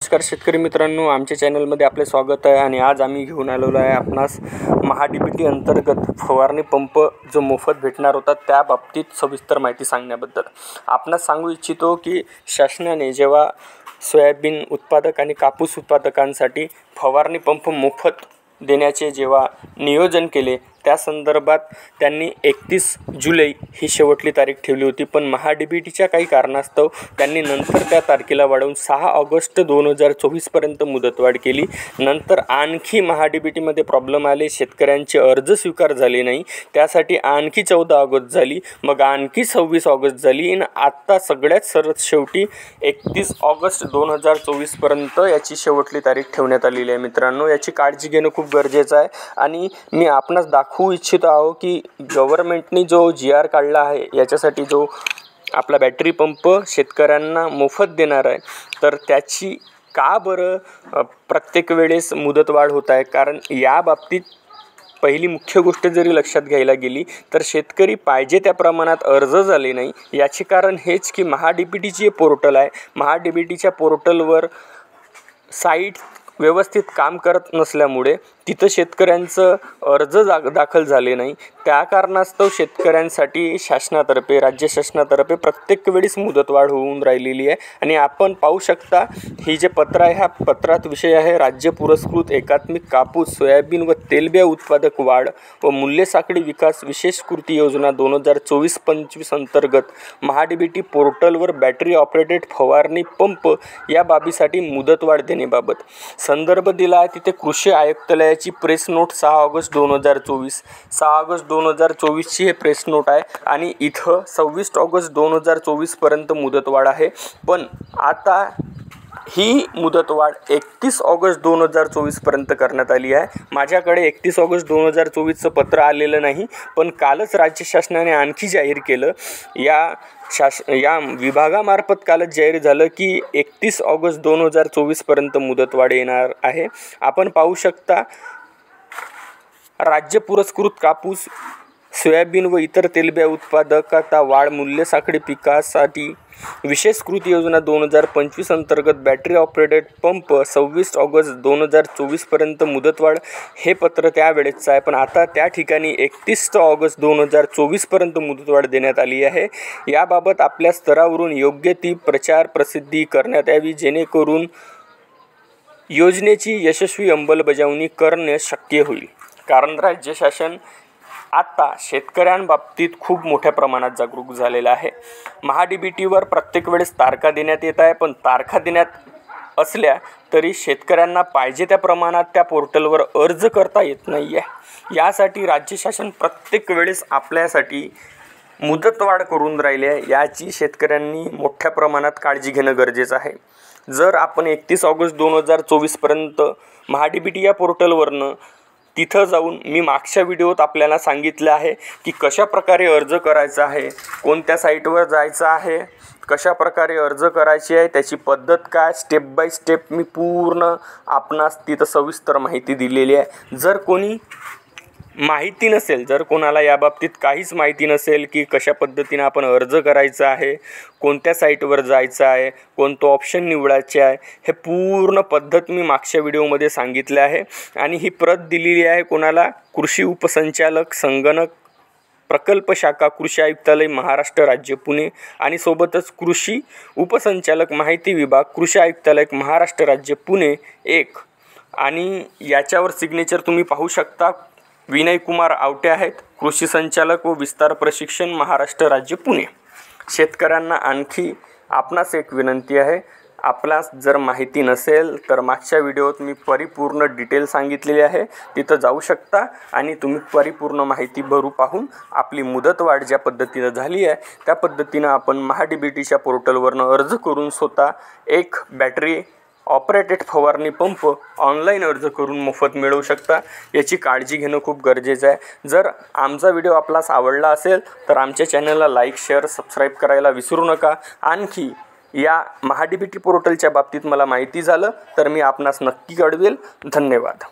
नमस्कार शेतकरी मित्रांनो, आमच्या चॅनलमध्ये आपले स्वागत आहे। आणि आज आम्ही घेऊन आलेलो आहे आपणास महाडीबीटी अंतर्गत फवारणी पंप जो मोफत भेटणार होता त्या बाबतीत सविस्तर माहिती सांगण्याबद्दल आपणास सांगू इच्छितो की शासनाने जेव्हा सोयाबीन उत्पादक आणि कापूस उत्पादकांसाठी फवारणी पंप मोफत देण्याचे जेव्हा नियोजन केले त्या संदर्भात त्यांनी 31 जुलै ही शेवटली तारीख ठेवली होती। पण महाडीबीटीच्या काही कारणास्तव त्यांनी नंतर त्या तारखेला वाढवून 6 ऑगस्ट 2024 पर्यंत मुदतवाढ केली। नंतर आणखी महाडीबीटीमध्ये प्रॉब्लेम आले, शेतकऱ्यांचे अर्ज स्वीकार झाले नाही, त्यासाठी आणखी 14 ऑगस्ट झाली, मग आणखी 26 ऑगस्ट झाली आणि आता सगळ्यात सरळ शेवटी 31 ऑगस्ट 2024 पर्यंत याची शेवटली तारीख ठेवण्यात आलेली आहे। मित्रांनो, याची काळजी घेणं खूप गरजेचं आहे आणि मी आपणास दाखवू इच्छित आहो की गव्हर्नमेंटने जो GR काढला आहे याच्यासाठी जो आपला बॅटरी पंप शेतकऱ्यांना मोफत देणार आहे, तर त्याची का बरं प्रत्येक वेळेस मुदतवाढ होत आहे? कारण या बाबतीत पहिली मुख्य गोष्ट जरी लक्षात घ्यायला गेली तर शेतकरी पाहिजे त्या प्रमाणात अर्ज झाले नाही। याचे कारण हेच की महाडीबीटीचे पोर्टल आहे, महाडीबीटीच्या पोर्टलवर साईट व्यवस्थित काम करत नसल्यामुळे तिथं शेतकऱ्यांचं अर्ज दाखल झाले नाही। त्या कारणास्तव शेतकऱ्यांसाठी शासनातर्फे राज्य शासनातर्फे प्रत्येक वेळेस मुदतवाढ होऊन राहिलेली आहे। आणि आपण पाहू शकता ही जे पत्र आहे, ह्या पत्रात विषय आहे राज्य पुरस्कृत एकात्मिक कापूस सोयाबीन व तेलबिया उत्पादक वाढ व मूल्य साखळी विकास विशेष कृती योजना 2024-25 अंतर्गत महाडीबीटी पोर्टलवर बॅटरी ऑपरेटेड फवारणी पंप या बाबीसाठी मुदतवाढ देण्याबाबत संदर्भ दिला आहे। तिथे कृषी आयुक्तालयाची प्रेस नोट 6 ऑगस्ट 2024 ची हे प्रेस नोट आहे आणि इथं 26 ऑगस्ट 2024 पर्यंत मुदतवाढ आहे। पण आता ही मुदतवाढ 31 ऑगस्ट 2024 पर्यंत करण्यात आली आहे। माझ्याकडे 31 ऑगस्ट 2024चं पत्र आलेलं नाही, पण कालच राज्य शासनाने आणखी जाहीर केलं, या विभागामार्फत कालच जाहीर झालं की 31 ऑगस्ट 2024 पर्यंत मुदतवाढ येणार आहे। आपण पाहू शकता राज्य पुरस्कृत कापूस सोयाबीन व इतर तेलबिया उत्पादकता वाढ मूल्य साखळी पिकासाठी विशेष कृती योजना 2025 अंतर्गत बॅटरी ऑपरेटेड पंप 26 ऑगस्ट 2024 पर्यंत मुदतवाढ हे पत्र त्यावेळेचं आहे। पण आता त्या ठिकाणी 31 ऑगस्ट 2024 पर्यंत मुदतवाढ देण्यात आली आहे। याबाबत आपल्या स्तरावरून योग्य ती प्रचार प्रसिद्धी करण्यात यावी, जेणेकरून योजनेची यशस्वी अंमलबजावणी करणे शक्य होईल। कारण राज्य शासन आता शेतकऱ्यांबाबतीत खूप मोठ्या प्रमाणात जागरूक झालेलं आहे। महाडीबीटीवर प्रत्येक वेळेस तारखा देण्यात येत आहे, पण तारखा देण्यात असल्या तरी शेतकऱ्यांना पाहिजे त्या प्रमाणात त्या पोर्टलवर अर्ज करता येत नाही आहे। यासाठी राज्य शासन प्रत्येक वेळेस आपल्यासाठी मुदतवाढ करून राहिले आहे, याची शेतकऱ्यांनी मोठ्या प्रमाणात काळजी घेणं गरजेचं आहे। जर आपण 31 ऑगस्ट 2024 पर्यंत महाडीबीटी या पोर्टलवरनं तिथं जाऊन मी मागच्या व्हिडिओत आपल्याला सांगितलं आहे की कशा प्रकारे अर्ज करायचा आहे, कोणत्या साईटवर जायचं आहे, कशा प्रकारे अर्ज करायची आहे, त्याची पद्धत काय, स्टेप बाय स्टेप मी पूर्ण आपणास तिथं सविस्तर माहिती दिलेली आहे। जर कोणी माहिती नसेल, जर कोणाला याबाबतीत काहीच माहिती नसेल की कशा पद्धतीने आपण अर्ज करायचा आहे, कोणत्या साईटवर जायचं आहे, कोणतं ऑप्शन निवडायचे आहे, हे पूर्ण पद्धत मी मागच्या व्हिडिओमध्ये सांगितले आहे। आणि ही प्रत दिलेली आहे कोणाला? कृषी उपसंचालक संगणक प्रकल्प शाखा कृषी आयुक्तालय महाराष्ट्र राज्य पुणे आणि सोबतच कृषी उपसंचालक माहिती विभाग कृषी आयुक्तालय महाराष्ट्र राज्य पुणे 1 आणि याच्यावर सिग्नेचर तुम्ही पाहू शकता, विनय कुमार आवटे आहेत, कृषी संचालक व विस्तार प्रशिक्षण महाराष्ट्र राज्य पुणे। शेतकऱ्यांना आणखी आपणास एक विनंती आहे, आपल्यास जर माहिती नसेल तर मागच्या व्हिडिओत मी परिपूर्ण डिटेल सांगितलेली आहे, तिथं जाऊ शकता आणि तुम्ही परिपूर्ण माहिती पाहून आपली मुदतवाढ ज्या पद्धतीनं झाली आहे त्या पद्धतीनं आपण महाडीबीटीच्या पोर्टलवरनं अर्ज करून स्वतः एक बॅटरी ऑपरेटेड फवारणी पंप ऑनलाईन अर्ज करून मोफत मिळवू शकता। याची काळजी घेणं खूप गरजेचं आहे। जर आमचा व्हिडिओ आपल्यास आवडला असेल तर आमच्या चॅनलला लाईक शेअर सबस्क्राईब करायला विसरू नका। आणखी या महाडीबीटी पोर्टलच्या बाबतीत मला माहिती झालं तर मी आपणास नक्की कळवेल। धन्यवाद।